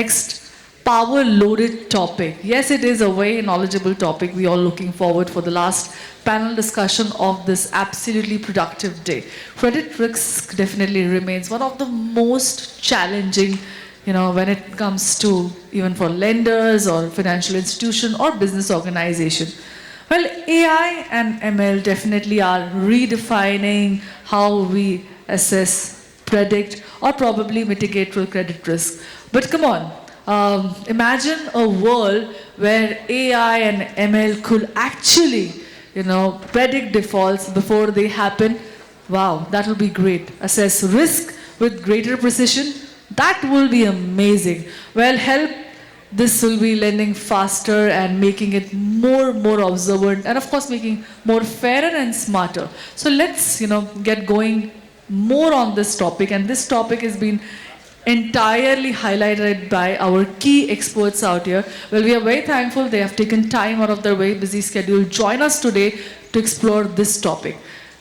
Next, power loaded topic. Yes, it is a very knowledgeable topic. We are looking forward for the last panel discussion of this absolutely productive day. Credit risk definitely remains one of the most challenging, when it comes to even for lenders or financial institution or business organization. Well, AI and ML definitely are redefining how we assess, predict, or probably mitigate credit risk. But come on, imagine a world where AI and ML could actually, predict defaults before they happen. Wow, that will be great. Assess risk with greater precision. That will be amazing. Well, help this will be lending faster and making it more observant, and of course making more fairer and smarter. So let's get going more on this topic, and this topic has been entirely highlighted by our key experts out here. Well, we are very thankful they have taken time out of their very busy schedule join us today to explore this topic.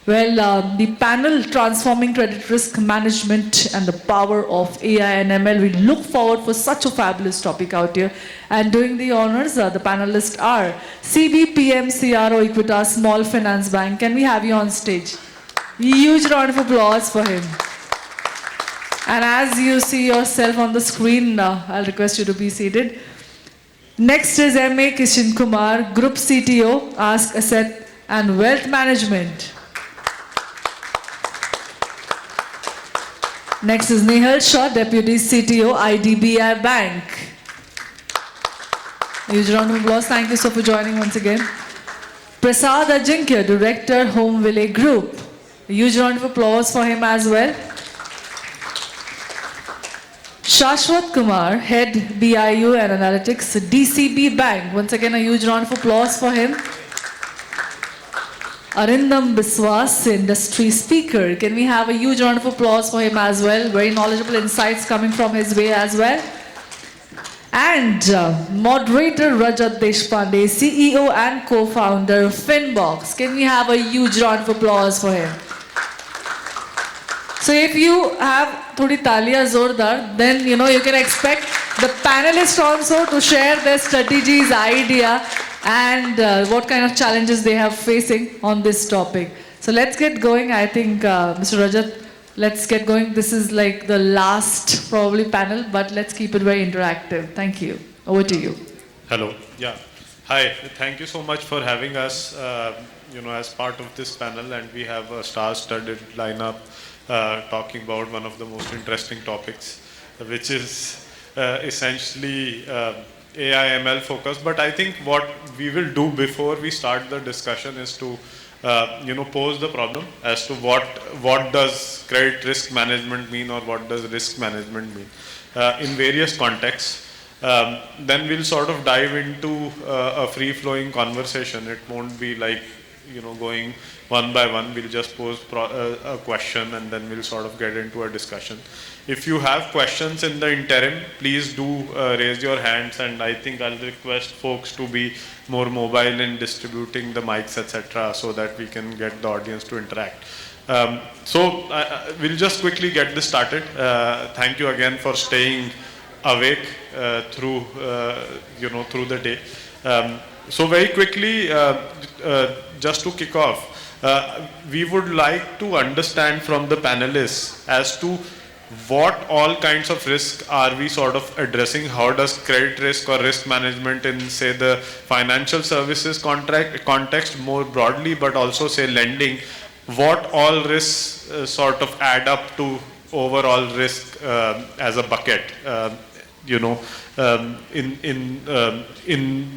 Well, the panel Transforming Credit Risk Management and the Power of AI and ML, we look forward for such a fabulous topic out here. And doing the honors, the panelists are CBPM CRO Equitas Small Finance Bank. Can we have you on stage? Huge round of applause for him. And as you see yourself on the screen, I'll request you to be seated. Next is M.A. Kishan Kumar, Group CTO, Ask Asset and Wealth Management. Next is Nehal Shah, Deputy CTO, IDBI Bank. A huge round of applause. Thank you so for joining once again. Prasad Ajinkya, Director, Home Village Group. A huge round of applause for him as well. Shashwat Kumar, Head BIU and Analytics, DCB Bank. Once again, a huge round of applause for him. Arindam Biswas, Industry Speaker. Can we have a huge round of applause for him as well? Very knowledgeable insights coming from his way as well. And Moderator Rajat Deshpande, CEO and co-founder Finbox. Can we have a huge round of applause for him? So if you have thodi taliya zordar, then you can expect the panelists also to share their strategies, idea, and what kind of challenges they have facing on this topic. So let's get going. I think, Mr. Rajat, let's get going. This is like the last probably panel, but let's keep it very interactive. Thank you. Over to you. Hello. Yeah. Hi. Thank you so much for having us, as part of this panel, and we have a star-studded lineup talking about one of the most interesting topics, which is essentially AI ML focus. But I think what we will do before we start the discussion is to pose the problem as to what does credit risk management mean, or what does risk management mean in various contexts. Then we'll sort of dive into a free-flowing conversation. It won't be like going one by one. We'll just pose a question, and then we'll sort of get into a discussion. If you have questions in the interim, please do raise your hands, and I think I'll request folks to be more mobile in distributing the mics, etc., so that we can get the audience to interact. So we'll just quickly get this started. Thank you again for staying awake through the day. So very quickly, just to kick off, we would like to understand from the panelists as to what all kinds of risk are we sort of addressing. How does credit risk or risk management in, say, the financial services context more broadly, but also, say, lending, what all risks sort of add up to overall risk as a bucket, in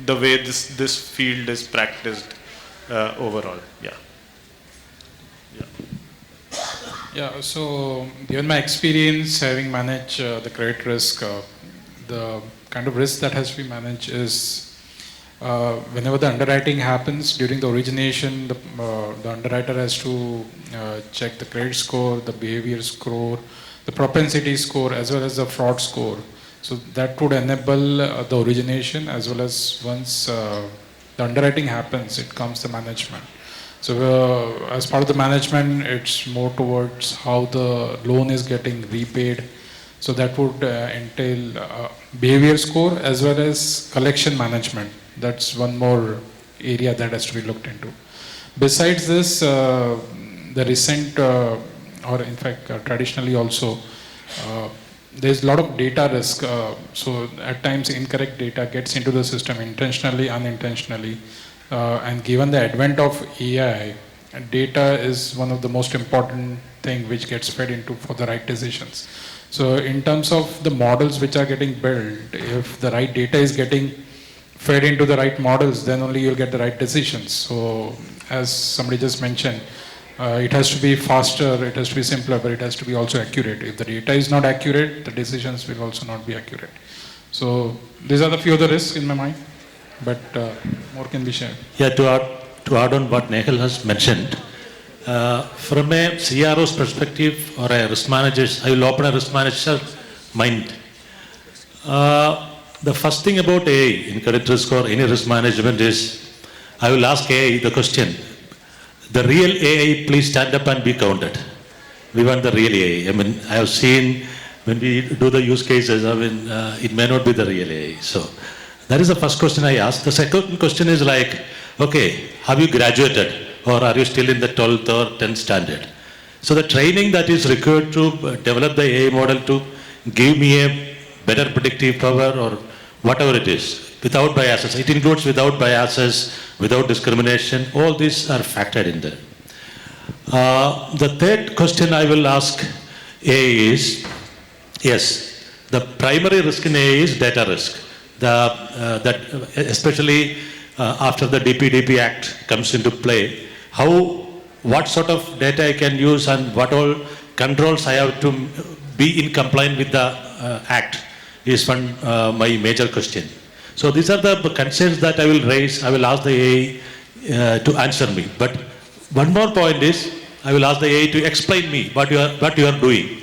the way this field is practiced overall. Yeah, so given my experience having managed the credit risk, the kind of risk that has to be managed is whenever the underwriting happens during the origination, the underwriter has to check the credit score, the behavior score, the propensity score, as well as the fraud score. So that would enable the origination, as well as once the underwriting happens, it comes the management. So as part of the management, it's more towards how the loan is getting repaid, So that would entail behavior score as well as collection management. That's one more area that has to be looked into. Besides this, the recent, or in fact traditionally also, there's a lot of data risk. So at times incorrect data gets into the system intentionally, unintentionally. And given the advent of AI, data is one of the most important thing which gets fed into for the right decisions. So in terms of the models which are getting built, if the right data is getting fed into the right models, then only you'll get the right decisions. So as somebody just mentioned, it has to be faster, it has to be simpler, but it has to be also accurate. If the data is not accurate, the decisions will also not be accurate. So these are the few of the risks in my mind, but more can be shared. Yeah, to add on what Nehal has mentioned, from a CRO's perspective or a risk manager's, I will open a risk manager's mind. The first thing about AI in credit risk or any risk management is, I will ask AI the question, the real AI, please stand up and be counted. We want the real AI. I mean, I have seen when we do the use cases, I mean, it may not be the real AI. So that is the first question I ask. The second question is like, okay, have you graduated or are you still in the 12th or 10th standard? So the training that is required to develop the AI model to give me a better predictive power or whatever it is, without biases. It includes without biases, without discrimination, all these are factored in there. The third question I will ask AI is, yes, the primary risk in AI is data risk. That especially after the DPDP Act comes into play, what sort of data I can use and what all controls I have to be in compliance with the Act is one my major question. So these are the concerns that I will raise. I will ask the AI to answer me. But one more point is, I will ask the AI to explain me what you are doing.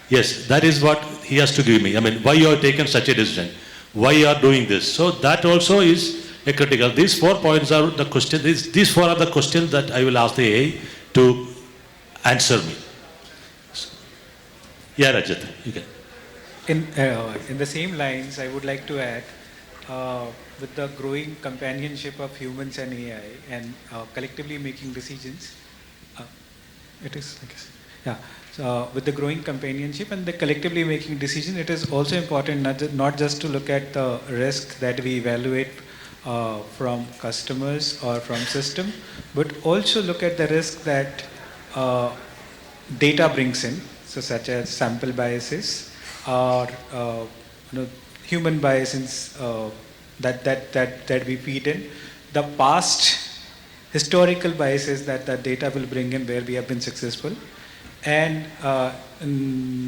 Yes, that is what he has to give me. I mean, why you have taken such a decision? Why you are doing this? So that also is a critical. These 4 points are the question. These 4 are the questions that I will ask the AI to answer me. Yeah, Rajat, you can. In the same lines, I would like to add, with the growing companionship of humans and AI and collectively making decisions, it is, I guess, yeah. So with the growing companionship and the collectively making decisions, it is also important not just to look at the risk that we evaluate from customers or from system, but also look at the risk that data brings in, so such as sample biases or human biases that we feed in, the past historical biases that the data will bring in where we have been successful, and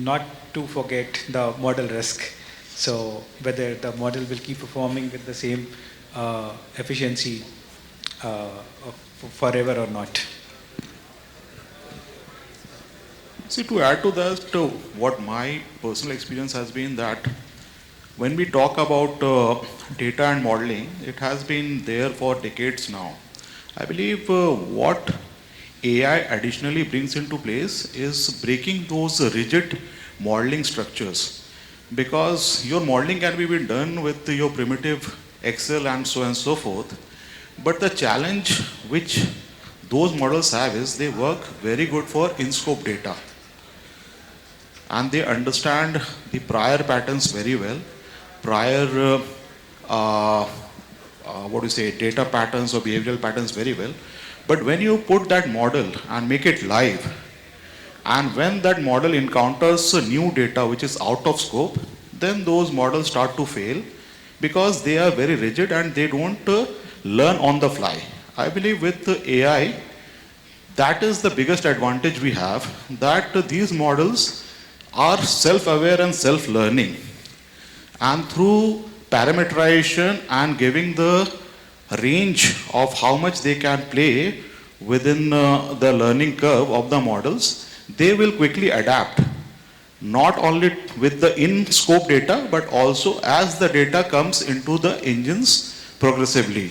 not to forget the model risk. So whether the model will keep performing with the same efficiency forever or not. See, to add to that, what my personal experience has been that when we talk about data and modeling, it has been there for decades now. I believe what AI additionally brings into place is breaking those rigid modeling structures, because your modeling can be done with your primitive Excel and so forth, but the challenge which those models have is they work very good for in-scope data, and they understand the prior patterns very well, prior data patterns or behavioral patterns very well. But when you put that model and make it live, and when that model encounters new data which is out of scope, then those models start to fail because they are very rigid and they don't learn on the fly. I believe with AI, that is the biggest advantage we have, that these models are self-aware and self-learning. And through parameterization and giving the range of how much they can play within the learning curve of the models, they will quickly adapt, not only with the in-scope data, but also as the data comes into the engines progressively.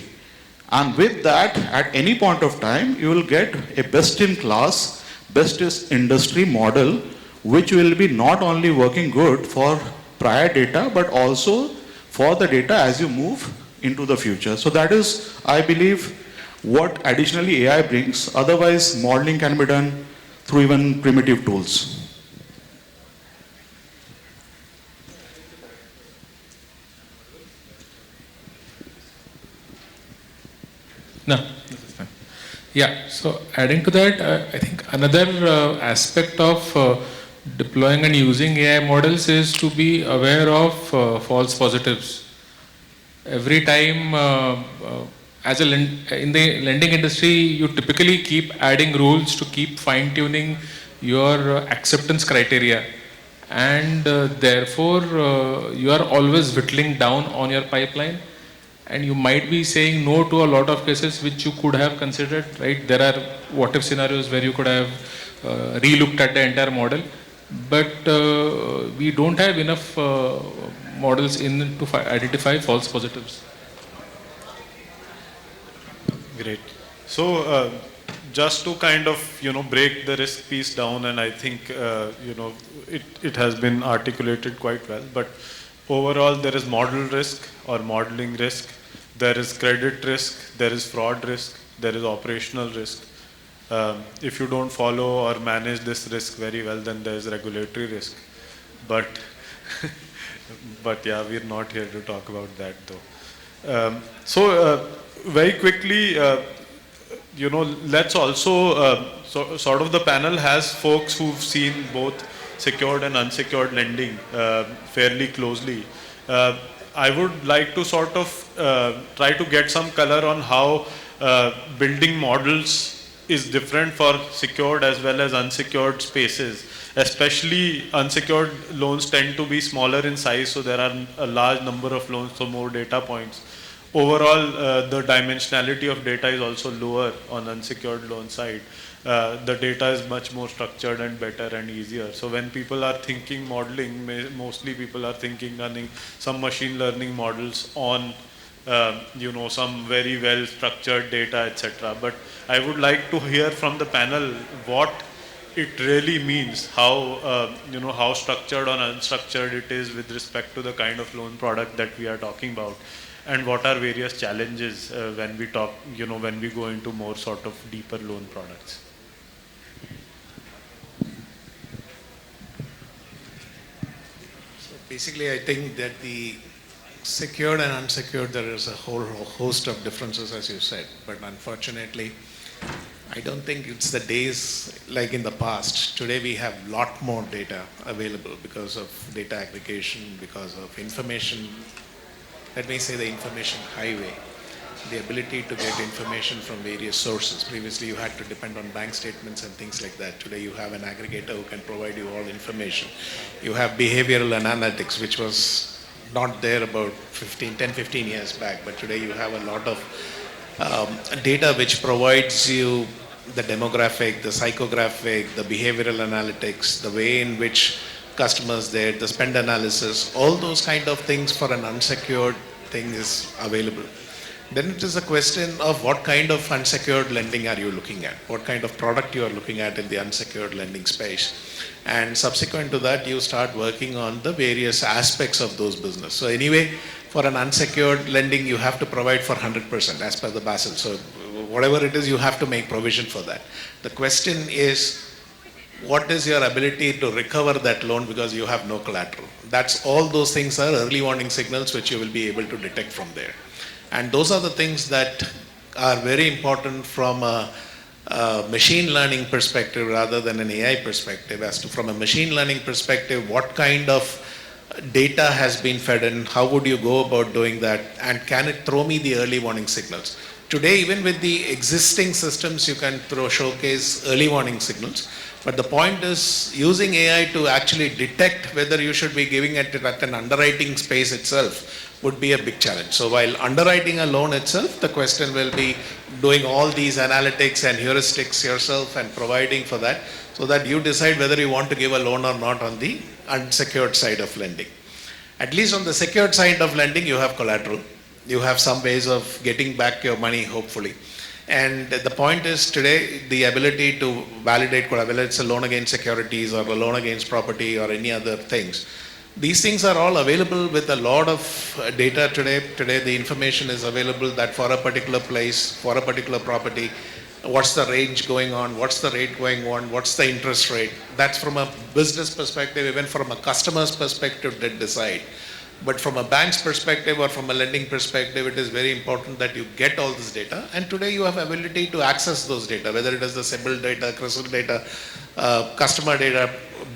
And with that, at any point of time, you will get a best-in-class, best-in-industry model which will be not only working good for prior data, but also for the data as you move into the future. So that is, I believe, what additionally AI brings. Otherwise, modeling can be done through even primitive tools. No, this is fine. Yeah, so adding to that, I think another aspect of deploying and using AI models is to be aware of false positives. Every time, in the lending industry, you typically keep adding rules to keep fine-tuning your acceptance criteria, and therefore you are always whittling down on your pipeline, and you might be saying no to a lot of cases which you could have considered, right? There are what-if scenarios where you could have re-looked at the entire model, but we don't have enough models in to identify false positives. Great. So just to kind of, break the risk piece down, and I think, it has been articulated quite well, but overall there is model risk or modeling risk, there is credit risk, there is fraud risk, there is operational risk. If you don't follow or manage this risk very well, then there is regulatory risk. But, but yeah, we're not here to talk about that though. Very quickly, let's also, sort of the panel has folks who've seen both secured and unsecured lending fairly closely. I would like to sort of try to get some color on how building models is different for secured as well as unsecured spaces. Especially unsecured loans tend to be smaller in size, so there are a large number of loans, so more data points. Overall, the dimensionality of data is also lower on unsecured loan side. The data is much more structured and better and easier. So when people are thinking modeling, mostly people are thinking running some machine learning models on some very well structured data, etc. But I would like to hear from the panel what it really means, how how structured or unstructured it is with respect to the kind of loan product that we are talking about, and what are various challenges when we talk, when we go into more sort of deeper loan products. So basically, I think that the secured and unsecured, there is a whole host of differences, as you said, but unfortunately, I don't think it's the days like in the past. Today we have a lot more data available because of data aggregation, because of information, let me say the information highway, the ability to get information from various sources. Previously you had to depend on bank statements and things like that. Today you have an aggregator who can provide you all information. You have behavioral analytics, which was not there about 10, 15 years back, but today you have a lot of data which provides you the demographic, the psychographic, the behavioral analytics, the way in which customers there, the spend analysis, all those kind of things for an unsecured thing is available. Then it is a question of what kind of unsecured lending are you looking at, what kind of product you are looking at in the unsecured lending space. And subsequent to that, you start working on the various aspects of those business. So anyway, for an unsecured lending, you have to provide for 100% as per the Basel. So whatever it is, you have to make provision for that. The question is, what is your ability to recover that loan because you have no collateral? That's all those things are early warning signals which you will be able to detect from there. And those are the things that are very important from a machine learning perspective rather than an AI perspective. As to from a machine learning perspective, what kind of data has been fed in, how would you go about doing that, and can it throw me the early warning signals? Today, even with the existing systems, you can showcase early warning signals. But the point is using AI to actually detect whether you should be giving it at an underwriting space itself would be a big challenge. So while underwriting a loan itself, the question will be doing all these analytics and heuristics yourself and providing for that so that you decide whether you want to give a loan or not on the unsecured side of lending. At least on the secured side of lending, you have collateral. You have some ways of getting back your money, hopefully. And the point is today, the ability to validate, whether it's a loan against securities or a loan against property or any other things, these things are all available with a lot of data today. Today, the information is available that for a particular place, for a particular property, what's the range going on, what's the rate going on, what's the interest rate. That's from a business perspective, even from a customer's perspective, they decide. But from a bank's perspective or from a lending perspective, it is very important that you get all this data. And today you have ability to access those data, whether it is the CIBIL data, CRISIL data, customer data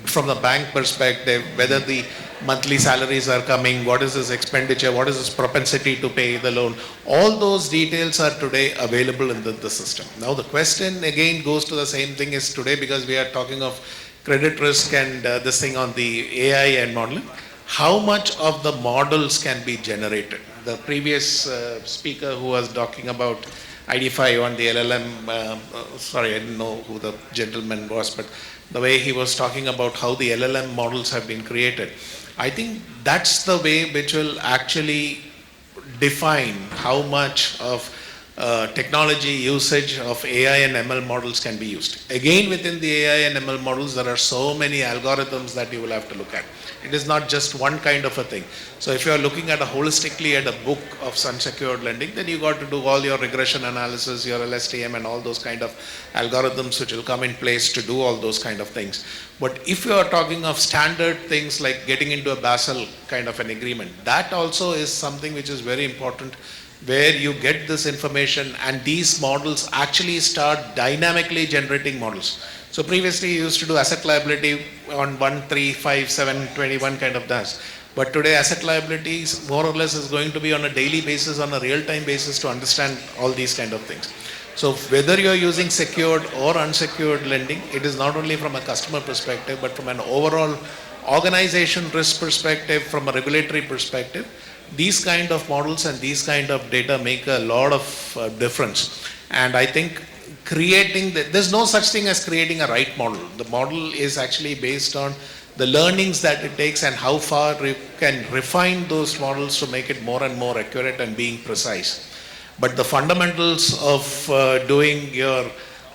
from the bank perspective, whether the monthly salaries are coming, what is his expenditure, what is his propensity to pay the loan. All those details are today available in the system. Now the question again goes to the same thing as today, because we are talking of credit risk and this thing on the AI and modeling. How much of the models can be generated? The previous speaker who was talking about ID5 on the LLM, sorry, I didn't know who the gentleman was, but the way he was talking about how the LLM models have been created, I think that's the way which will actually define how much of technology usage of AI and ML models can be used. Again, within the AI and ML models, there are so many algorithms that you will have to look at. It is not just one kind of a thing. So if you are looking at a holistically at a book of unsecured lending, then you got to do all your regression analysis, your LSTM and all those kind of algorithms which will come in place to do all those kind of things. But if you are talking of standard things like getting into a Basel kind of an agreement, that also is something which is very important, where you get this information and these models actually start dynamically generating models. So previously you used to do asset liability on 1, 3, 5, 7, 21 kind of does. But today asset liabilities more or less is going to be on a daily basis, on a real-time basis to understand all these kind of things. So whether you're using secured or unsecured lending, it is not only from a customer perspective, but from an overall organization risk perspective, from a regulatory perspective, these kind of models and these kind of data make a lot of difference. And I think there's no such thing as creating a right model. The model is actually based on the learnings that it takes and how far we can refine those models to make it more and more accurate and being precise. But the fundamentals of doing your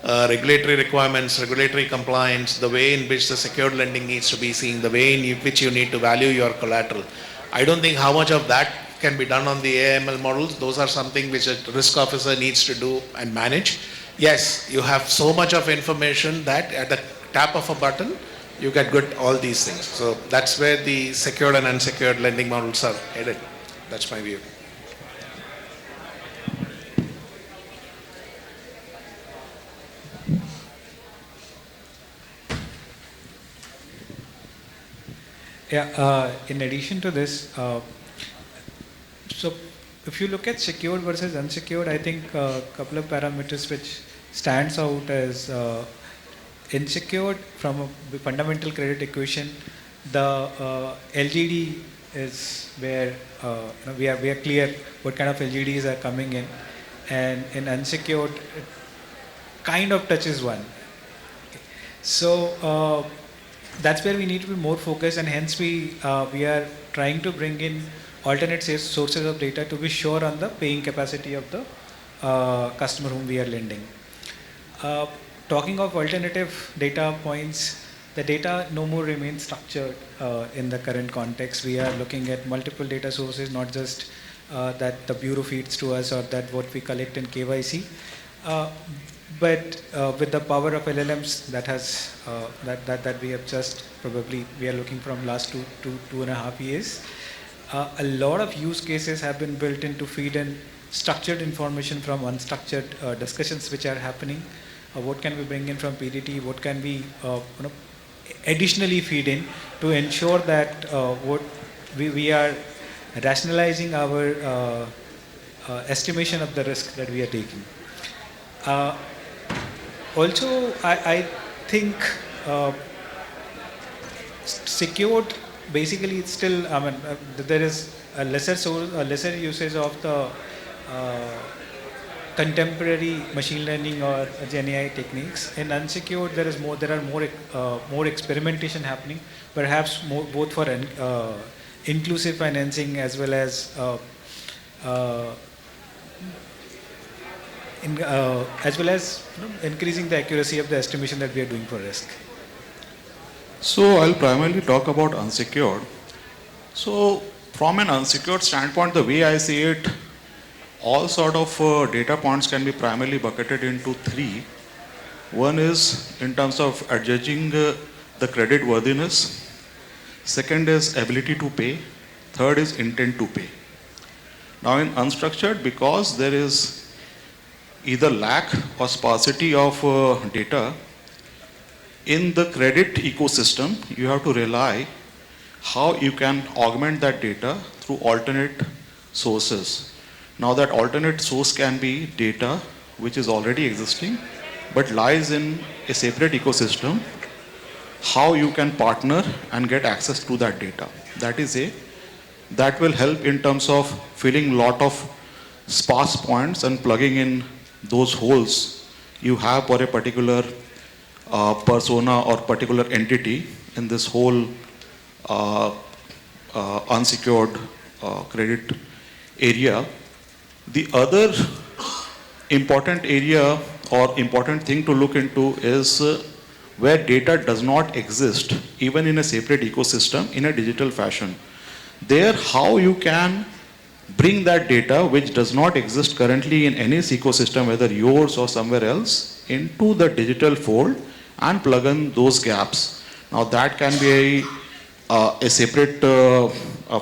regulatory requirements, regulatory compliance, the way in which the secured lending needs to be seen, the way in which you need to value your collateral, I don't think how much of that can be done on the AML models. Those are something which a risk officer needs to do and manage. Yes, you have so much of information that at the tap of a button, you can get all these things. So that's where the secured and unsecured lending models are headed. That's my view. Yeah, in addition to this, so if you look at secured versus unsecured, I think a couple of parameters which stands out as unsecured from a fundamental credit equation, the LGD is where we are clear what kind of LGDs are coming in, and in unsecured it kind of touches one. So that's where we need to be more focused, and hence we are trying to bring in alternate sources of data to be sure on the paying capacity of the customer whom we are lending. Talking of alternative data points, the data no more remains structured in the current context. We are looking at multiple data sources, not just that the bureau feeds to us or that what we collect in KYC. But with the power of LLMs that has that we have just probably we are looking from last two and a half years, a lot of use cases have been built in to feed in structured information from unstructured discussions which are happening. What can we bring in from PDT? What can we additionally feed in to ensure that what we are rationalizing our estimation of the risk that we are taking. Also, I think secured basically it's still, there is a lesser usage of the contemporary machine learning or Gen AI techniques. In unsecured, there are more experimentation happening, perhaps both for inclusive financing as well as as well as increasing the accuracy of the estimation that we are doing for risk. So I'll primarily talk about unsecured. So from an unsecured standpoint, the way I see it, all sort of data points can be primarily bucketed into three. One is in terms of adjudging the credit worthiness. Second is ability to pay. Third is intent to pay. Now in unstructured, because there is either lack or sparsity of data, in the credit ecosystem, you have to rely how you can augment that data through alternate sources. Now that alternate source can be data which is already existing but lies in a separate ecosystem, how you can partner and get access to that data. That will help in terms of filling lot of sparse points and plugging in those holes you have for a particular persona or particular entity in this whole unsecured credit area. The other important area or important thing to look into is where data does not exist, even in a separate ecosystem, in a digital fashion. There, how you can bring that data which does not exist currently in any ecosystem, whether yours or somewhere else, into the digital fold and plug in those gaps. Now that can be a separate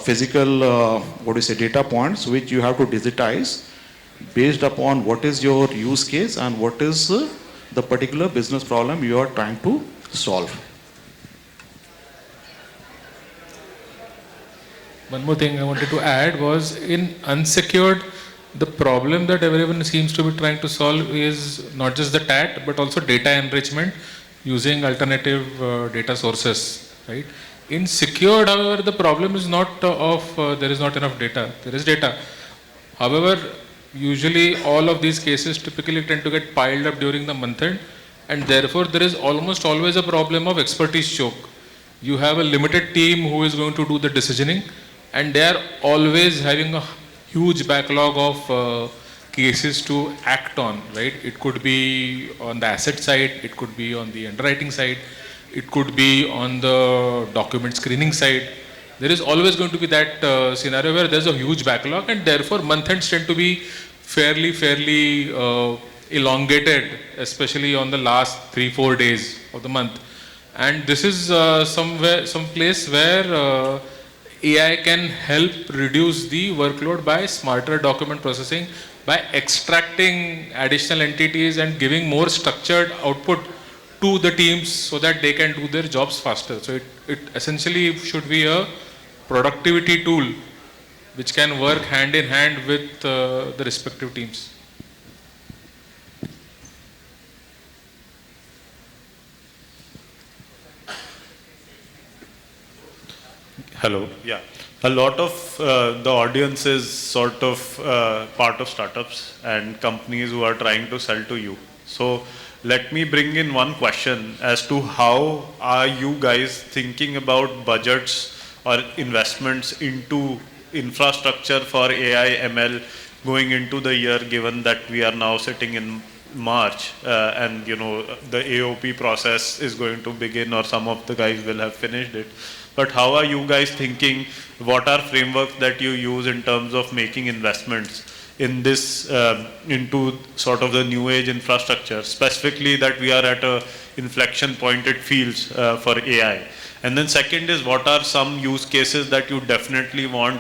physical data points which you have to digitize based upon what is your use case and what is the particular business problem you are trying to solve. One more thing I wanted to add was in unsecured, the problem that everyone seems to be trying to solve is not just the TAT, but also data enrichment using alternative data sources, right? In secured, however, the problem is not there is not enough data. There is data. However, usually all of these cases typically tend to get piled up during the month end, and therefore there is almost always a problem of expertise choke. You have a limited team who is going to do the decisioning, and they are always having a huge backlog of cases to act on, right? It could be on the asset side, it could be on the underwriting side, it could be on the document screening side. There is always going to be that scenario where there's a huge backlog, and therefore month ends tend to be fairly elongated, especially on the last 3-4 days of the month. And this is some place where AI can help reduce the workload by smarter document processing, by extracting additional entities and giving more structured output to the teams so that they can do their jobs faster. So it essentially should be a productivity tool which can work hand in hand with the respective teams. Hello. Yeah. A lot of the audience is sort of part of startups and companies who are trying to sell to you. So let me bring in one question as to how are you guys thinking about budgets or investments into infrastructure for AI ML going into the year, given that we are now sitting in March and the AOP process is going to begin, or some of the guys will have finished it. But how are you guys thinking? What are frameworks that you use in terms of making investments in this into sort of the new age infrastructure, specifically that we are at a inflection point it feels for AI? And then second is, what are some use cases that you definitely want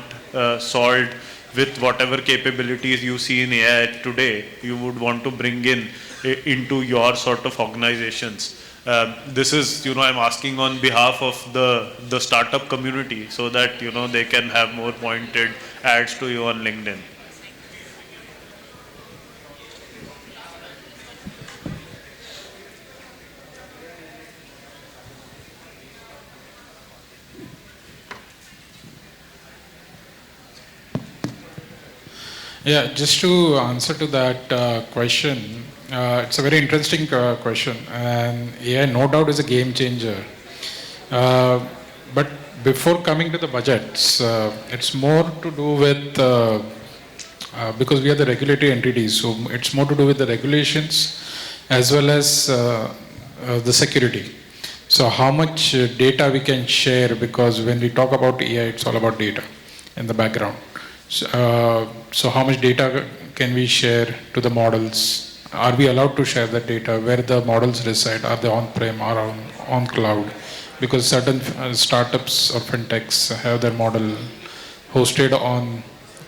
solved with whatever capabilities you see in AI today, you would want to bring in into your sort of organizations? This is, I'm asking on behalf of the startup community so that, they can have more pointed ads to you on LinkedIn. Yeah, just to answer to that question, it's a very interesting question, and AI no doubt is a game changer. But before coming to the budgets, it's more to do with because we are the regulatory entities, so it's more to do with the regulations as well as the security. So how much data we can share, because when we talk about AI, it's all about data in the background. So how much data can we share to the models? Are we allowed to share that data? Where the models reside? Are they on-prem or on cloud? Because certain startups or fintechs have their model hosted on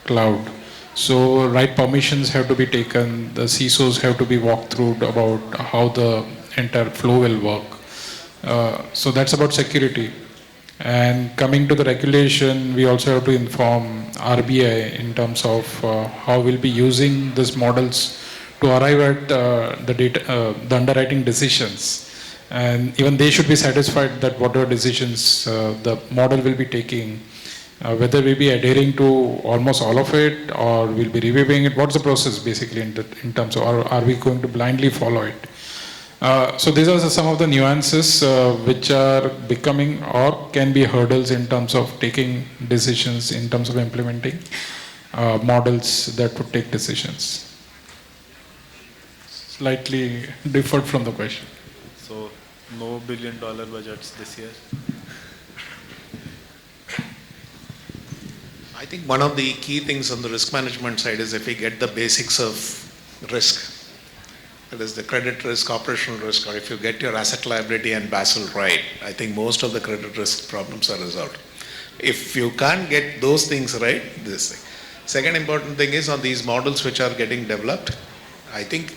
cloud. So right permissions have to be taken. The CISOs have to be walked through about how the entire flow will work. So that's about security. And coming to the regulation, we also have to inform RBI in terms of how we'll be using these models to arrive at the data, the underwriting decisions. And even they should be satisfied that whatever decisions the model will be taking, whether we'll be adhering to almost all of it or we'll be reviewing it. What's the process basically in terms of, or are we going to blindly follow it? So these are some of the nuances which are becoming or can be hurdles in terms of taking decisions, in terms of implementing models that would take decisions. Slightly differed from the question. So, no billion-dollar budgets this year? I think one of the key things on the risk management side is if we get the basics of risk, that is the credit risk, operational risk, or if you get your asset liability and Basel right, I think most of the credit risk problems are resolved. If you can't get those things right, this thing. Second important thing is on these models which are getting developed, I think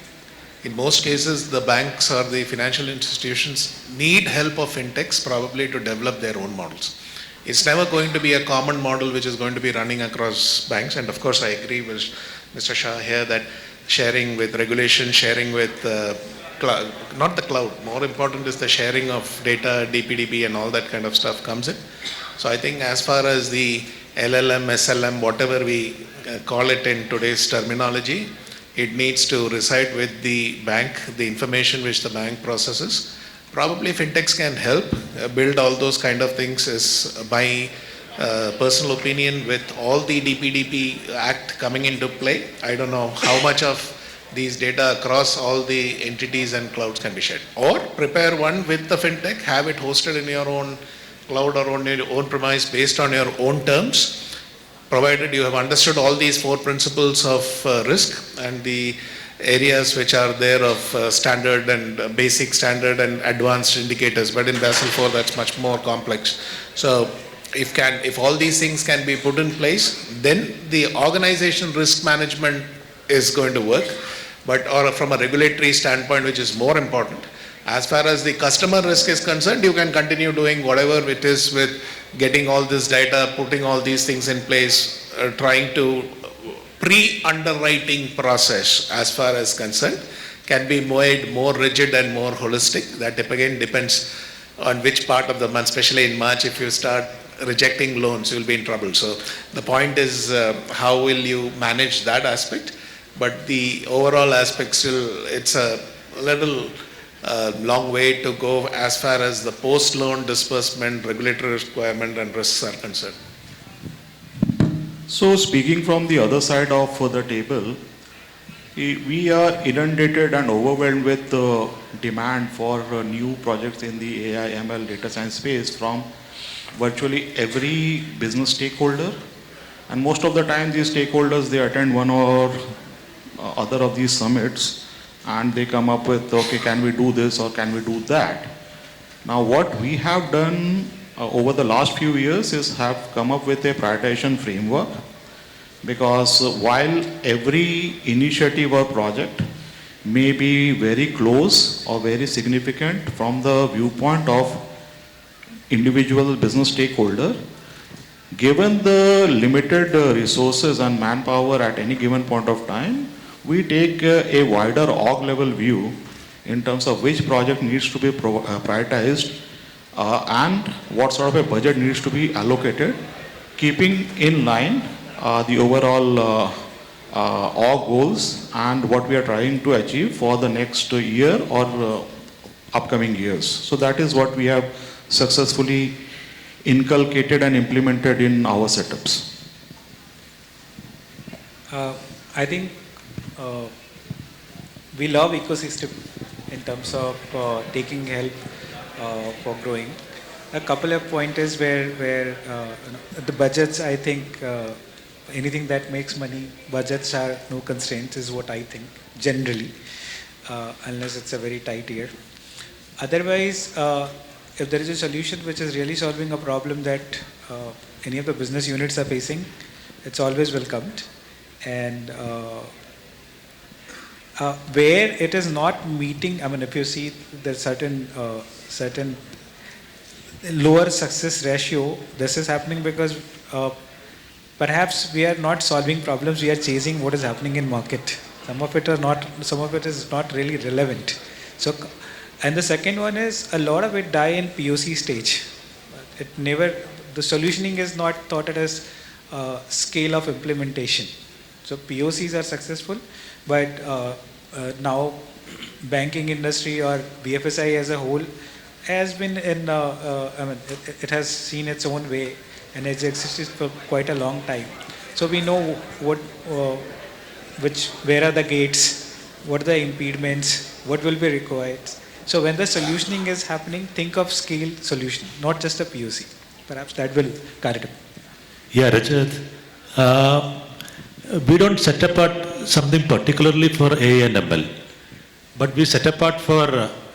in most cases the banks or the financial institutions need help of fintechs probably to develop their own models. It's never going to be a common model which is going to be running across banks, and of course I agree with Mr. Shah here that sharing with regulation, sharing with cloud, not the cloud, more important is the sharing of data, DPDB and all that kind of stuff comes in. So I think as far as the LLM, SLM, whatever we call it in today's terminology, it needs to reside with the bank, the information which the bank processes. Probably fintechs can help build all those kind of things is my personal opinion with all the DPDP Act coming into play. I don't know how much of these data across all the entities and clouds can be shared. Or prepare one with the fintech, have it hosted in your own cloud or on your own premise based on your own terms, provided you have understood all these four principles of risk and the areas which are there of standard and basic standard and advanced indicators. But in Basel IV, that's much more complex. So if all these things can be put in place, then the organization risk management is going to work. But or from a regulatory standpoint, which is more important, as far as the customer risk is concerned, you can continue doing whatever it is with getting all this data, putting all these things in place, trying to pre-underwriting process as far as concerned can be made more rigid and more holistic. That again depends on which part of the month, especially in March. If you start rejecting loans, you'll be in trouble. So the point is how will you manage that aspect? But the overall aspect still, it's a little long way to go as far as the post-loan disbursement, regulatory requirement and risks are concerned. So speaking from the other side of the table, we are inundated and overwhelmed with demand for new projects in the AI, ML, data science space from virtually every business stakeholder. And most of the time these stakeholders, they attend one or other of these summits and they come up with, okay, can we do this or can we do that? Now what we have done over the last few years is have come up with a prioritization framework, because while every initiative or project may be very close or very significant from the viewpoint of individual business stakeholder, given the limited resources and manpower at any given point of time, we take a wider org level view in terms of which project needs to be prioritized and what sort of a budget needs to be allocated, keeping in line the overall org goals and what we are trying to achieve for the next year or upcoming years. So that is what we have successfully inculcated and implemented in our setups. I think uh, we love ecosystem in terms of taking help for growing. A couple of pointers where the budgets, I think anything that makes money, budgets are no constraints is what I think generally, unless it's a very tight year. Otherwise, if there is a solution which is really solving a problem that any of the business units are facing, it's always welcomed. And where it is not meeting, I mean, if you see there's certain lower success ratio, this is happening because perhaps we are not solving problems, we are chasing what is happening in market. Some of it is not really relevant. So, and the second one is a lot of it die in POC stage. It never, the solutioning is not thought as scale of implementation. So POCs are successful, but now banking industry or BFSI as a whole has been in, I mean, it has seen its own way and it's existed for quite a long time. So we know what, where are the gates, what are the impediments, what will be required. So when the solutioning is happening, think of scale solution, not just a POC. Perhaps that will carry it. Yeah, Rajat. We don't set apart something particularly for AI and ML, but we set apart for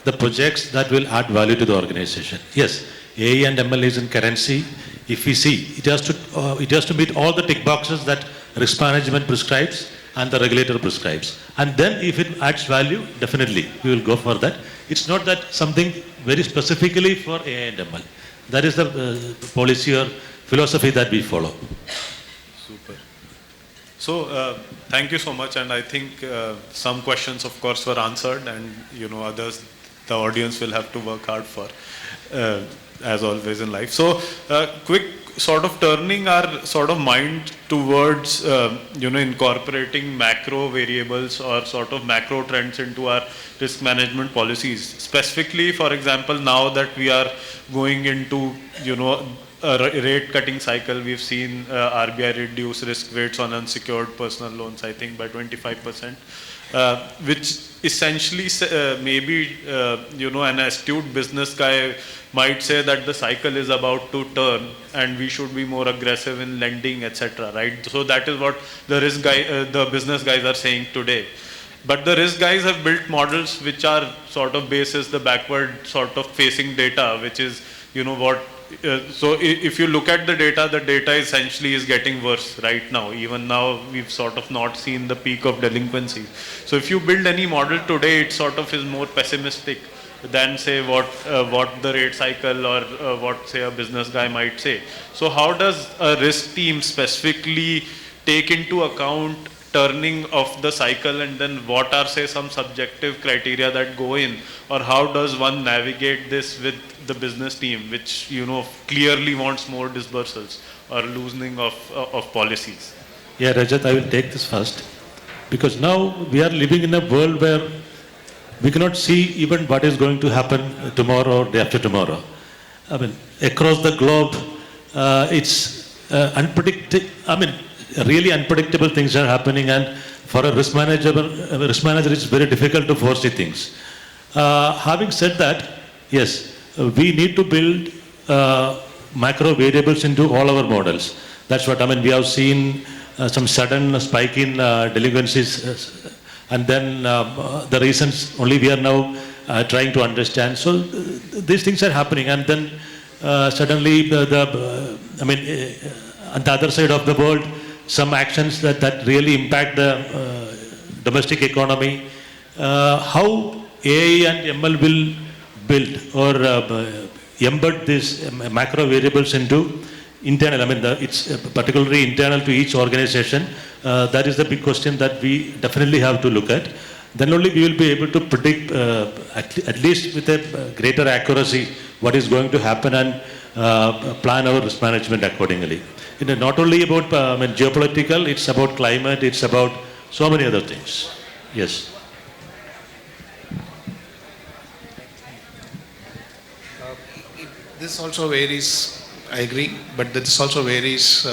the projects that will add value to the organization. Yes, AI and ML is in currency. If we see, it has to meet all the tick boxes that risk management prescribes and the regulator prescribes. And then if it adds value, definitely we will go for that. It's not that something very specifically for AI and ML. That is the policy or philosophy that we follow. Super. So thank you so much, and I think some questions, of course, were answered, and others, the audience will have to work hard for, as always in life. So quick sort of turning our sort of mind towards incorporating macro variables or sort of macro trends into our risk management policies. Specifically, for example, now that we are going into a rate cutting cycle, we've seen RBI reduce risk weights on unsecured personal loans, I think by 25%, which essentially maybe an astute business guy might say that the cycle is about to turn and we should be more aggressive in lending, etc. Right? So that is what the the business guys are saying today. But the risk guys have built models which are sort of basis the backward sort of facing data, which is what. So if you look at the data essentially is getting worse right now. Even now, we've sort of not seen the peak of delinquency. So if you build any model today, it sort of is more pessimistic than say what the rate cycle or what say a business guy might say. So how does a risk team specifically take into account turning of the cycle, and then what are say some subjective criteria that go in, or how does one navigate this with the business team, which clearly wants more disbursals or loosening of policies? Yeah, Rajat, I will take this first, because now we are living in a world where we cannot see even what is going to happen tomorrow or day after tomorrow. I mean, across the globe, it's unpredictable. I mean, really unpredictable things are happening, and for a risk manager, it's very difficult to foresee things. Having said that, yes, we need to build macro variables into all our models. That's what, I mean, we have seen some sudden spike in delinquencies, and then the reasons only we are now trying to understand. So these things are happening, and then suddenly on the other side of the world, some actions that really impact the domestic economy. How AI and ML will build or embed these macro variables into internal, I mean, it's particularly internal to each organization. That is the big question that we definitely have to look at. Then only we will be able to predict, at least with a greater accuracy, what is going to happen, and plan our risk management accordingly. Not only about geopolitical, it's about climate, it's about so many other things. Yes. This also varies, I agree, but this also varies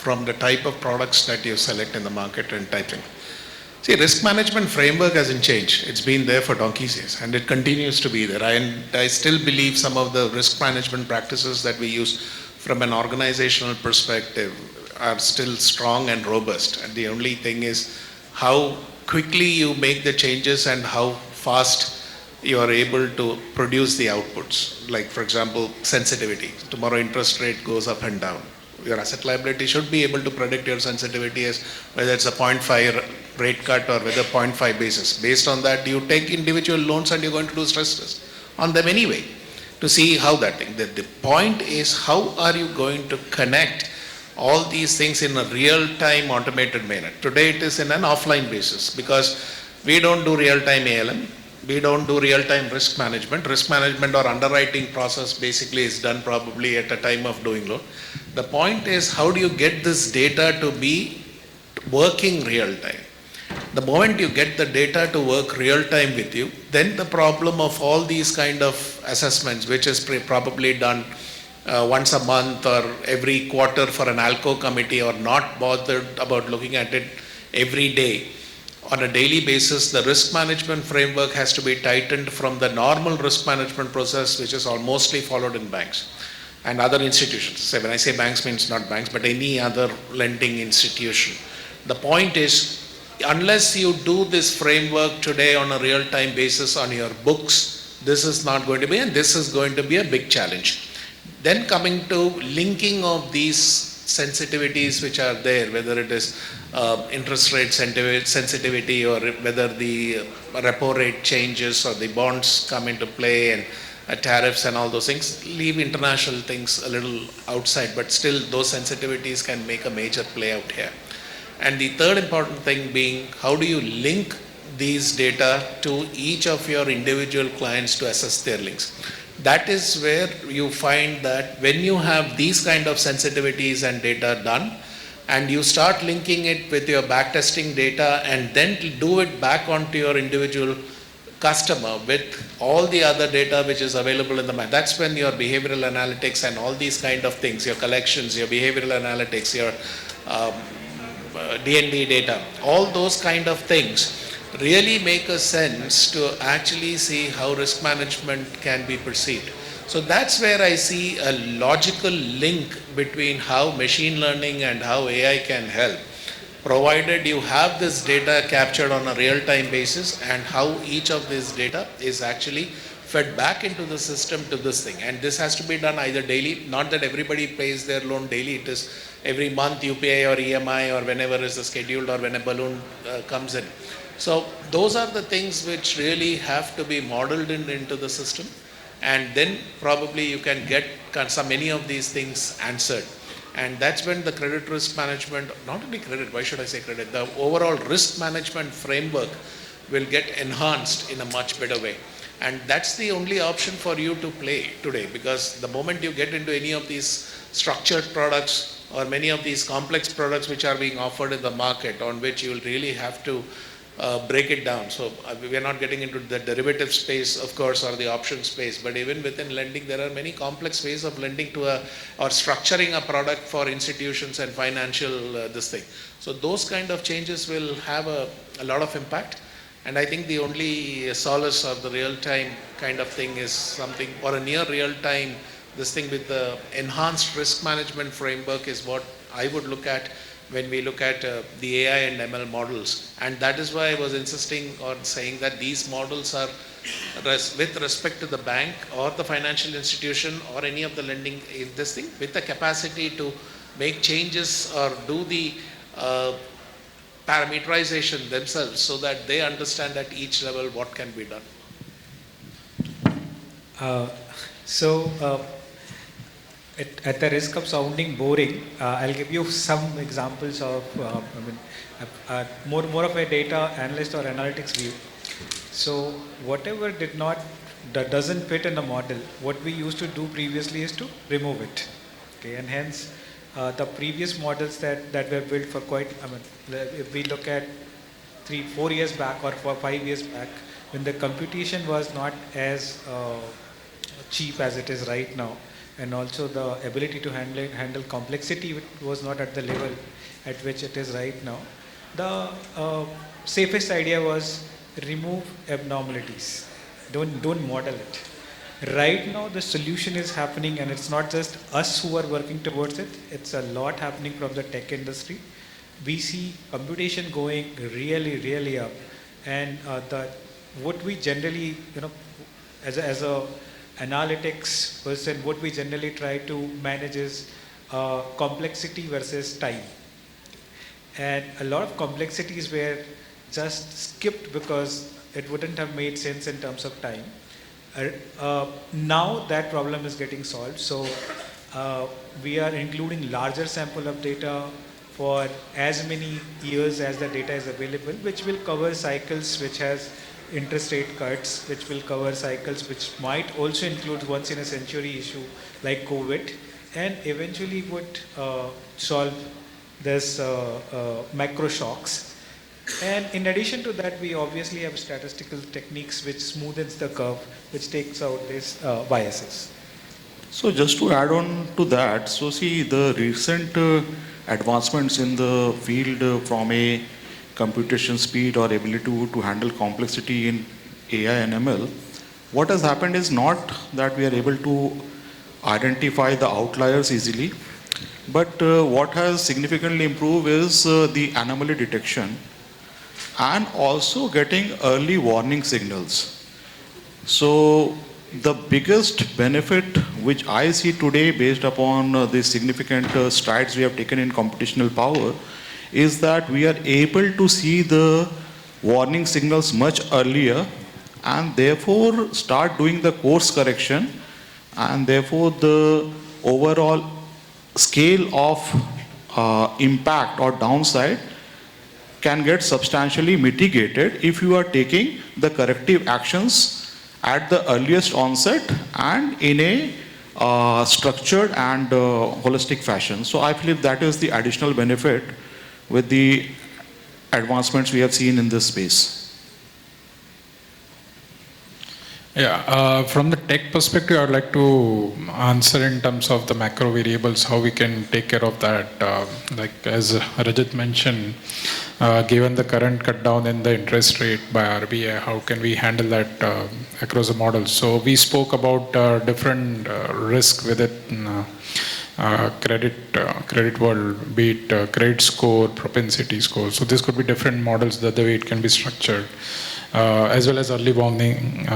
from the type of products that you select in the market and typing. See, risk management framework hasn't changed. It's been there for donkey's years and it continues to be there. And I still believe some of the risk management practices that we use from an organizational perspective are still strong and robust. And the only thing is how quickly you make the changes and how fast you are able to produce the outputs. Like, for example, sensitivity. Tomorrow interest rate goes up and down. Your asset liability should be able to predict your sensitivity as whether it's a 0.5 rate cut or whether 0.5 basis. Based on that, you take individual loans and you're going to do stress tests on them anyway to see how that thing. The point is, how are you going to connect all these things in a real-time automated manner? Today it is in an offline basis because we don't do real-time ALM. We don't do real-time risk management. Risk management or underwriting process basically is done probably at a time of doing loan. The point is, how do you get this data to be working real-time? The moment you get the data to work real-time with you, then the problem of all these kind of assessments, which is probably done once a month or every quarter for an ALCO committee, or not bothered about looking at it every day, on a daily basis, the risk management framework has to be tightened from the normal risk management process, which is mostly followed in banks and other institutions. So when I say banks, means not banks, but any other lending institution. The point is, unless you do this framework today on a real-time basis on your books, this is not going to be, and this is going to be a big challenge. Then coming to linking of these sensitivities which are there, whether it is interest rate sensitivity or whether the repo rate changes or the bonds come into play and tariffs and all those things, leave international things a little outside, but still those sensitivities can make a major play out here. And the third important thing being, how do you link these data to each of your individual clients to assess their links? That is where you find that when you have these kind of sensitivities and data done, and you start linking it with your backtesting data and then do it back onto your individual customer with all the other data which is available in the market, that's when your behavioral analytics and all these kind of things, your collections, your behavioral analytics, your D&D data, all those kind of things really make a sense to actually see how risk management can be perceived. So that's where I see a logical link between how machine learning and how AI can help, provided you have this data captured on a real-time basis and how each of this data is actually fed back into the system to this thing. And this has to be done either daily, not that everybody pays their loan daily, it is every month UPI or EMI or whenever is the scheduled or when a balloon comes in. So those are the things which really have to be modeled into the system, and then probably you can get many of these things answered. And that's when the credit risk management, not only credit, why should I say credit, the overall risk management framework will get enhanced in a much better way. And that's the only option for you to play today, because the moment you get into any of these structured products or many of these complex products which are being offered in the market, on which you will really have to break it down. So we are not getting into the derivative space, of course, or the option space, but even within lending, there are many complex ways of lending to or structuring a product for institutions and financial this thing. So those kind of changes will have a lot of impact. And I think the only solace of the real-time kind of thing is something, or a near real-time, this thing with the enhanced risk management framework is what I would look at when we look at the AI and ML models. And that is why I was insisting on saying that these models are, with respect to the bank or the financial institution or any of the lending in this thing, with the capacity to make changes or do the parameterization themselves so that they understand at each level what can be done. At the risk of sounding boring, I'll give you some examples of more of a data analyst or analytics view. So whatever that doesn't fit in the model, what we used to do previously is to remove it. Okay, and hence the previous models that were built for if we look at 3-4 years back or 5 years back, when the computation was not as cheap as it is right now, and also the ability to handle complexity was not at the level at which it is right now. The safest idea was remove abnormalities. Don't model it. Right now, the solution is happening, and it's not just us who are working towards it. It's a lot happening from the tech industry. We see computation going really up, and what we generally, as a analytics person, what we generally try to manage is complexity versus time. And a lot of complexities were just skipped because it wouldn't have made sense in terms of time. Now that problem is getting solved. So we are including larger sample of data for as many years as the data is available, which will cover cycles which has interest rate cuts, which will cover cycles which might also include once in a century issue like COVID, and eventually would solve this macro shocks. And in addition to that, we obviously have statistical techniques which smoothens the curve, which takes out these biases. So just to add on to that, so see the recent advancements in the field from a computation speed or ability to handle complexity in AI and ML, what has happened is not that we are able to identify the outliers easily, but what has significantly improved is the anomaly detection and also getting early warning signals. So the biggest benefit which I see today based upon the significant strides we have taken in computational power is that we are able to see the warning signals much earlier and therefore start doing the course correction, and therefore the overall scale of impact or downside can get substantially mitigated if you are taking the corrective actions at the earliest onset and in a structured and holistic fashion. So I believe that is the additional benefit with the advancements we have seen in this space. Yeah, from the tech perspective, I would like to answer in terms of the macro variables, how we can take care of that. Like as Rajat mentioned, given the current cut down in the interest rate by RBI, how can we handle that across the model? So we spoke about different risk with it, credit world, be it credit score, propensity score. So this could be different models, the way it can be structured. As well as early warning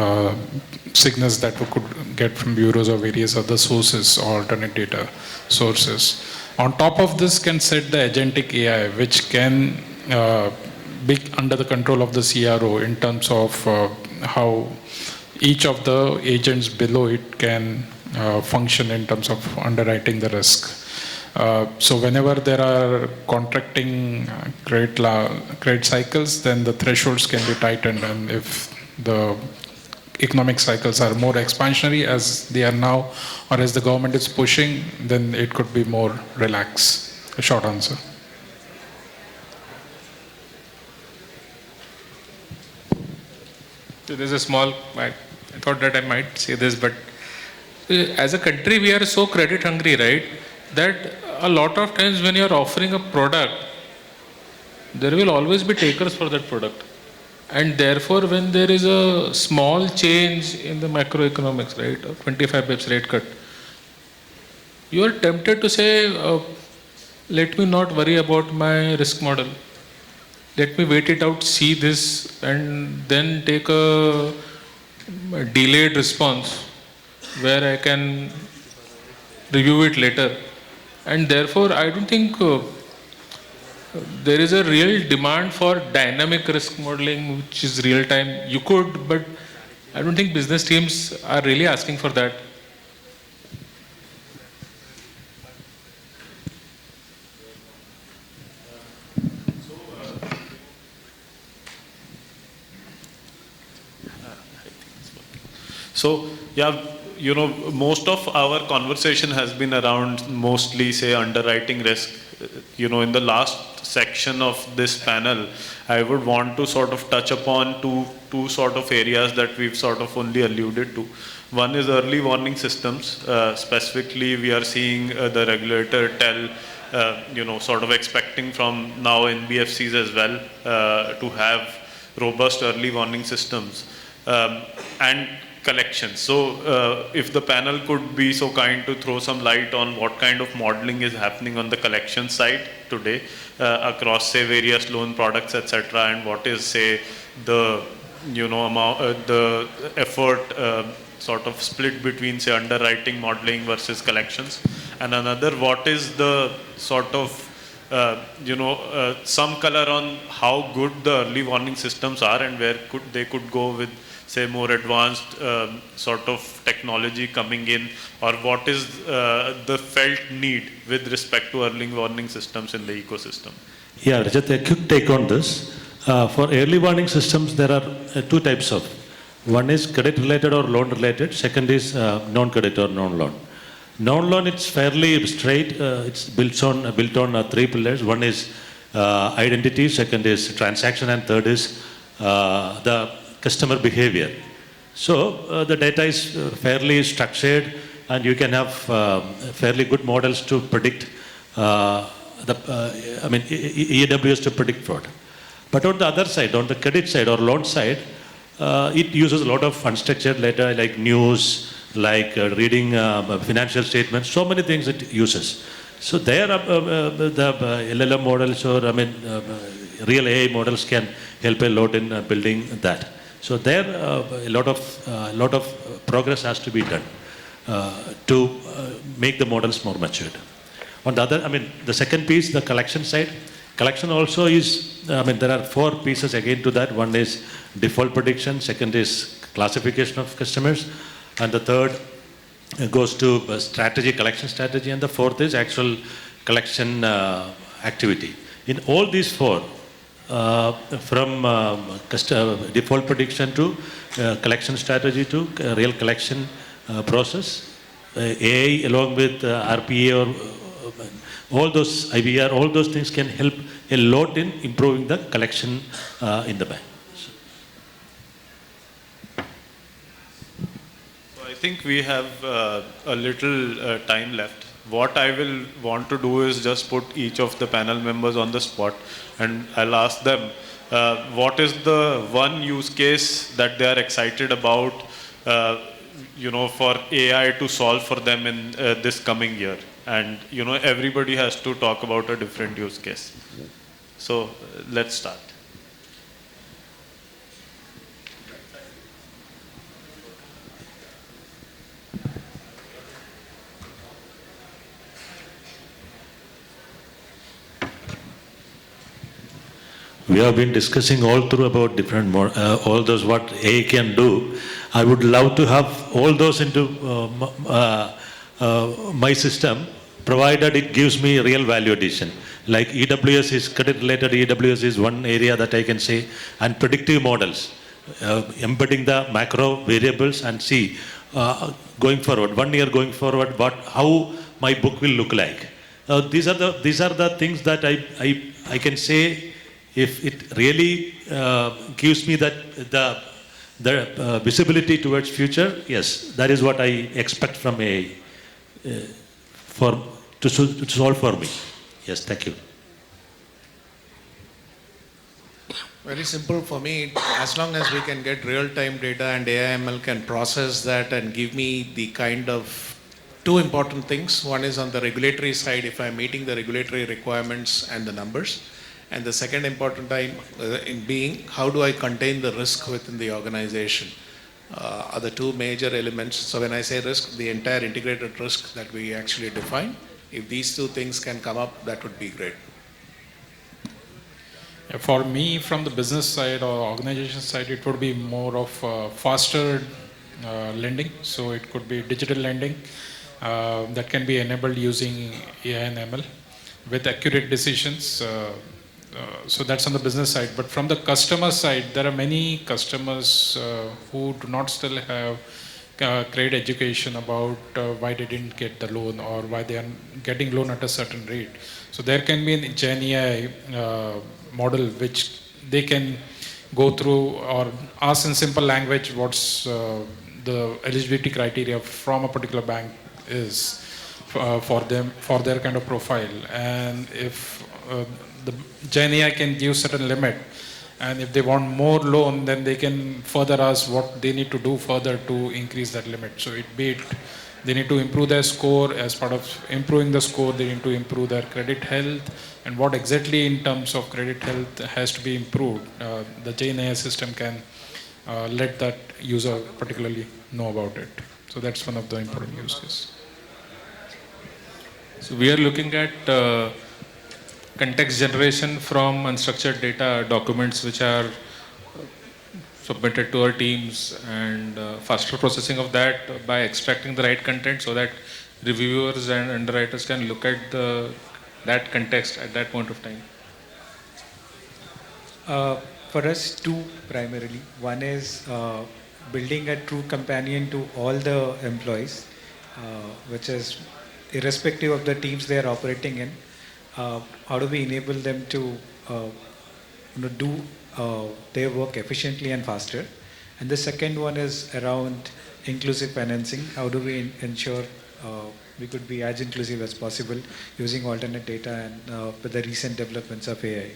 signals that we could get from bureaus or various other sources or alternate data sources. On top of this can set the agentic AI, which can be under the control of the CRO in terms of how each of the agents below it can function in terms of underwriting the risk. So whenever there are contracting credit cycles, then the thresholds can be tightened, and if the economic cycles are more expansionary as they are now, or as the government is pushing, then it could be more relaxed. A short answer. So there's a small, I thought that I might say this, but as a country we are so credit hungry, right, that a lot of times when you are offering a product, there will always be takers for that product. And therefore, when there is a small change in the macroeconomics, right, a 25 bips rate cut, you are tempted to say, let me not worry about my risk model. Let me wait it out, see this, and then take a delayed response where I can review it later. And therefore, I don't think there is a real demand for dynamic risk modeling, which is real time. You could, but I don't think business teams are really asking for that. So, yeah, most of our conversation has been around mostly, say, underwriting risk. In the last section of this panel, I would want to sort of touch upon two sort of areas that we've sort of only alluded to. One is early warning systems. Specifically, we are seeing the regulator tell, sort of expecting from now NBFCs as well to have robust early warning systems and collections. So if the panel could be so kind to throw some light on what kind of modeling is happening on the collection side today across, say, various loan products, etc., and what is, say, the the effort sort of split between, say, underwriting, modeling versus collections, and another, what is the sort of some color on how good the early warning systems are and where they could go with, say, more advanced sort of technology coming in, or what is the felt need with respect to early warning systems in the ecosystem? Yeah, just a quick take on this. For early warning systems, there are two types of. One is credit related or loan related. Second is non-credit or non-loan. Non-loan, it's fairly straight. It's built on three pillars. One is identity. Second is transaction, and third is the customer behavior. So the data is fairly structured, and you can have fairly good models to predict EWS to predict fraud. But on the other side, on the credit side or loan side, it uses a lot of unstructured data like news, like reading financial statements, so many things it uses. So there the LLM models or real AI models can help a lot in building that. So there a lot of progress has to be done to make the models more matured. On the other, the second piece, the collection side. Collection also is, there are four pieces again to that. One is default prediction, second is classification of customers, and the third goes to strategy, collection strategy, and the fourth is actual collection activity. In all these four, from default prediction to collection strategy to real collection process, AI along with RPA or all those IVR, all those things can help a lot in improving the collection in the bank. So I think we have a little time left. What I will want to do is just put each of the panel members on the spot, and I'll ask them what is the one use case that they are excited about for AI to solve for them in this coming year. And everybody has to talk about a different use case. So let's start. We have been discussing all through about different all those what AI can do. I would love to have all those into my system, provided it gives me real value addition. Like EWS is credit related, EWS is one area that I can say, and predictive models, embedding the macro variables and see going forward, 1 year going forward, how my book will look like. These are the things that I can say, if it really gives me that the visibility towards future, yes, that is what I expect from AI to solve for me. Yes, thank you. Very simple for me. As long as we can get real-time data and AI/ML can process that and give me the kind of two important things. One is on the regulatory side, if I'm meeting the regulatory requirements and the numbers. And the second important time in being, how do I contain the risk within the organization? Are the two major elements. So when I say risk, the entire integrated risk that we actually define, if these two things can come up, that would be great. For me, from the business side or organization side, it would be more of faster lending. So it could be digital lending that can be enabled using AI and ML with accurate decisions. So that's on the business side. But from the customer side, there are many customers who do not still have credit education about why they didn't get the loan or why they are getting loan at a certain rate. So there can be an Gen AI model which they can go through or ask in simple language what's the eligibility criteria from a particular bank is for them, for their kind of profile. And if the Gen AI can give certain limit, and if they want more loan, then they can further ask what they need to do further to increase that limit. So they need to improve their score. As part of improving the score, they need to improve their credit health, and what exactly in terms of credit health has to be improved. The Gen AI system can let that user particularly know about it. So that's one of the important use cases. So we are looking at context generation from unstructured data documents which are submitted to our teams, and faster processing of that by extracting the right content so that reviewers and underwriters can look at that context at that point of time. For us, two primarily. One is building a true companion to all the employees, which is irrespective of the teams they are operating in. How do we enable them to do their work efficiently and faster? And the second one is around inclusive financing. How do we ensure we could be as inclusive as possible using alternate data and with the recent developments of AI?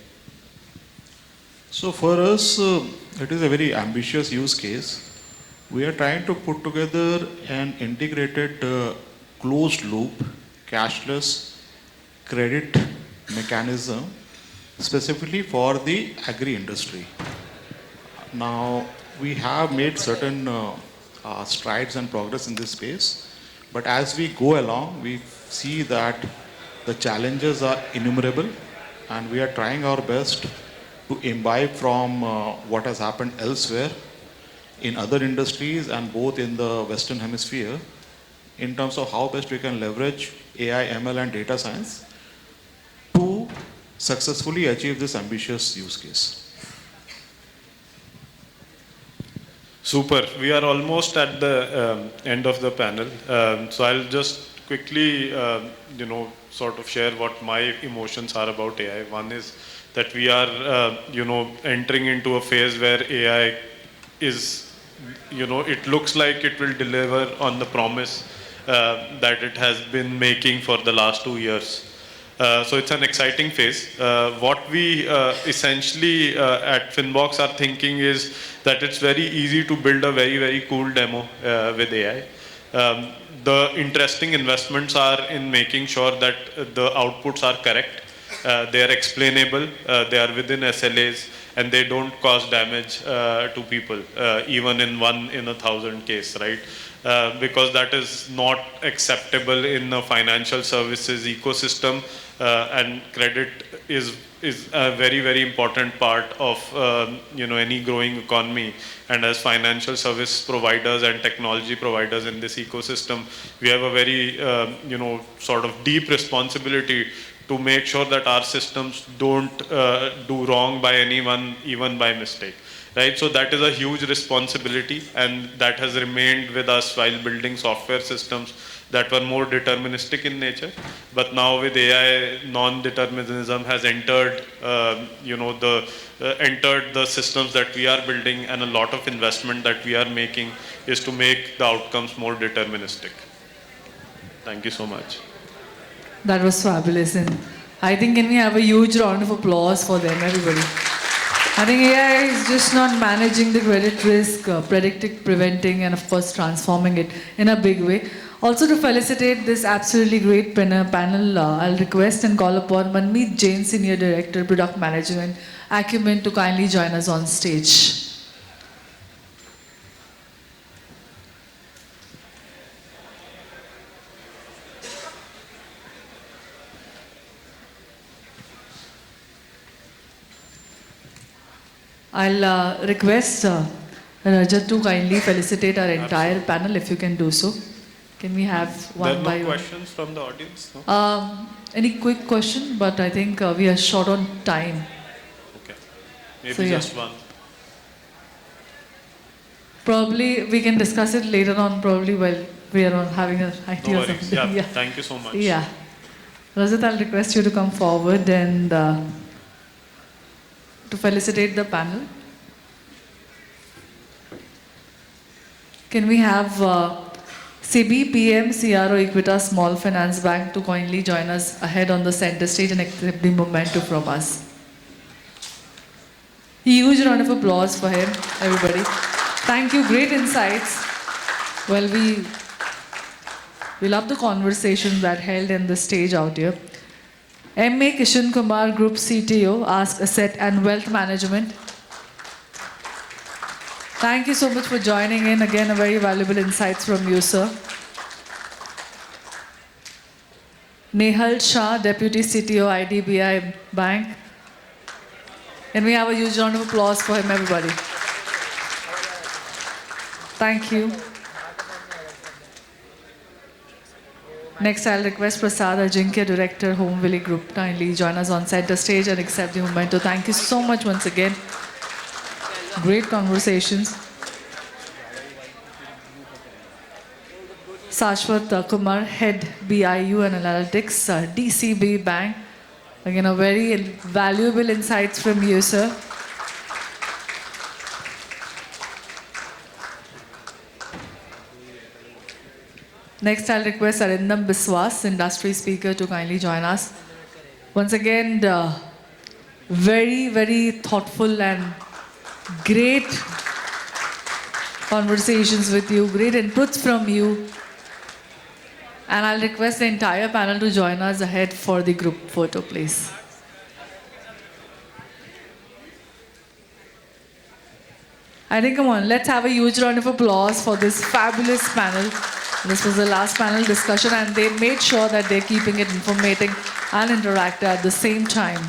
So for us, it is a very ambitious use case. We are trying to put together an integrated closed loop, cashless credit mechanism specifically for the agri industry. Now, we have made certain strides and progress in this space, but as we go along, we see that the challenges are innumerable, and we are trying our best to imbibe from what has happened elsewhere in other industries and both in the Western Hemisphere in terms of how best we can leverage AI, ML, and data science to successfully achieve this ambitious use case. Super. We are almost at the end of the panel. So I'll just quickly, sort of share what my emotions are about AI. One is that we are, entering into a phase where AI is, it looks like it will deliver on the promise that it has been making for the last 2 years. So it's an exciting phase. What we essentially at Finbox are thinking is that it's very easy to build a very, very cool demo with AI. The interesting investments are in making sure that the outputs are correct, they are explainable, they are within SLAs, and they don't cause damage to people, even in 1 in 1,000 case, right? Because that is not acceptable in the financial services ecosystem, and credit is a very, very important part of any growing economy. And as financial service providers and technology providers in this ecosystem, we have a very sort of deep responsibility to make sure that our systems don't do wrong by anyone, even by mistake. Right, so that is a huge responsibility, and that has remained with us while building software systems that were more deterministic in nature. But now with AI, non-determinism has entered, entered the systems that we are building, and a lot of investment that we are making is to make the outcomes more deterministic. Thank you so much. That was fabulous, and I think can we have a huge round of applause for them, everybody. I think AI is just not managing the credit risk, predicting, preventing, and of course transforming it in a big way. Also to felicitate this absolutely great panel, I'll request and call upon Manmeet Jain, Senior Director, Product Management, Acumen, to kindly join us on stage. I'll request Rajat to kindly felicitate our entire panel, if you can do so. Can we have one by one? There are no questions from the audience? No? Any quick question? But I think we are short on time. Okay. Maybe So, yeah. just one. Probably we can discuss it later on, probably while we are on having an IT No or worries. something. Yeah, thank you so much. Yeah. Rajat, I'll request you to come forward and to felicitate the panel. Can we have CB, PM, CRO, Equitas Small Finance Bank to kindly join us ahead on the center stage and accept the memento from us? Huge round of applause for him, everybody. Thank you, great insights. Well, we love the conversation that held in the stage out here. M.A. Kishan Kumar, Group CTO, Ask Asset and Wealth Management. Thank you so much for joining in. Again, a very valuable insights from you, sir. Nehal Shah, Deputy CTO, IDBI Bank. Can we have a huge round of applause for him, everybody? Thank you. Next, I'll request Prasad Ajinkya, Director, Home Valley Group, kindly join us on center stage and accept the memento. Thank you so much once again. Great conversations. Sashwat Kumar, Head BIU and Analytics, DCB Bank. Again, a very valuable insights from you, sir. Next, I'll request Arindam Biswas, industry speaker, to kindly join us. Once again, very, very thoughtful and great conversations with you, great inputs from you. And I'll request the entire panel to join us ahead for the group photo, please. I think, come on, let's have a huge round of applause for this fabulous panel. This was the last panel discussion, and they made sure that they're keeping it informative and interactive at the same time.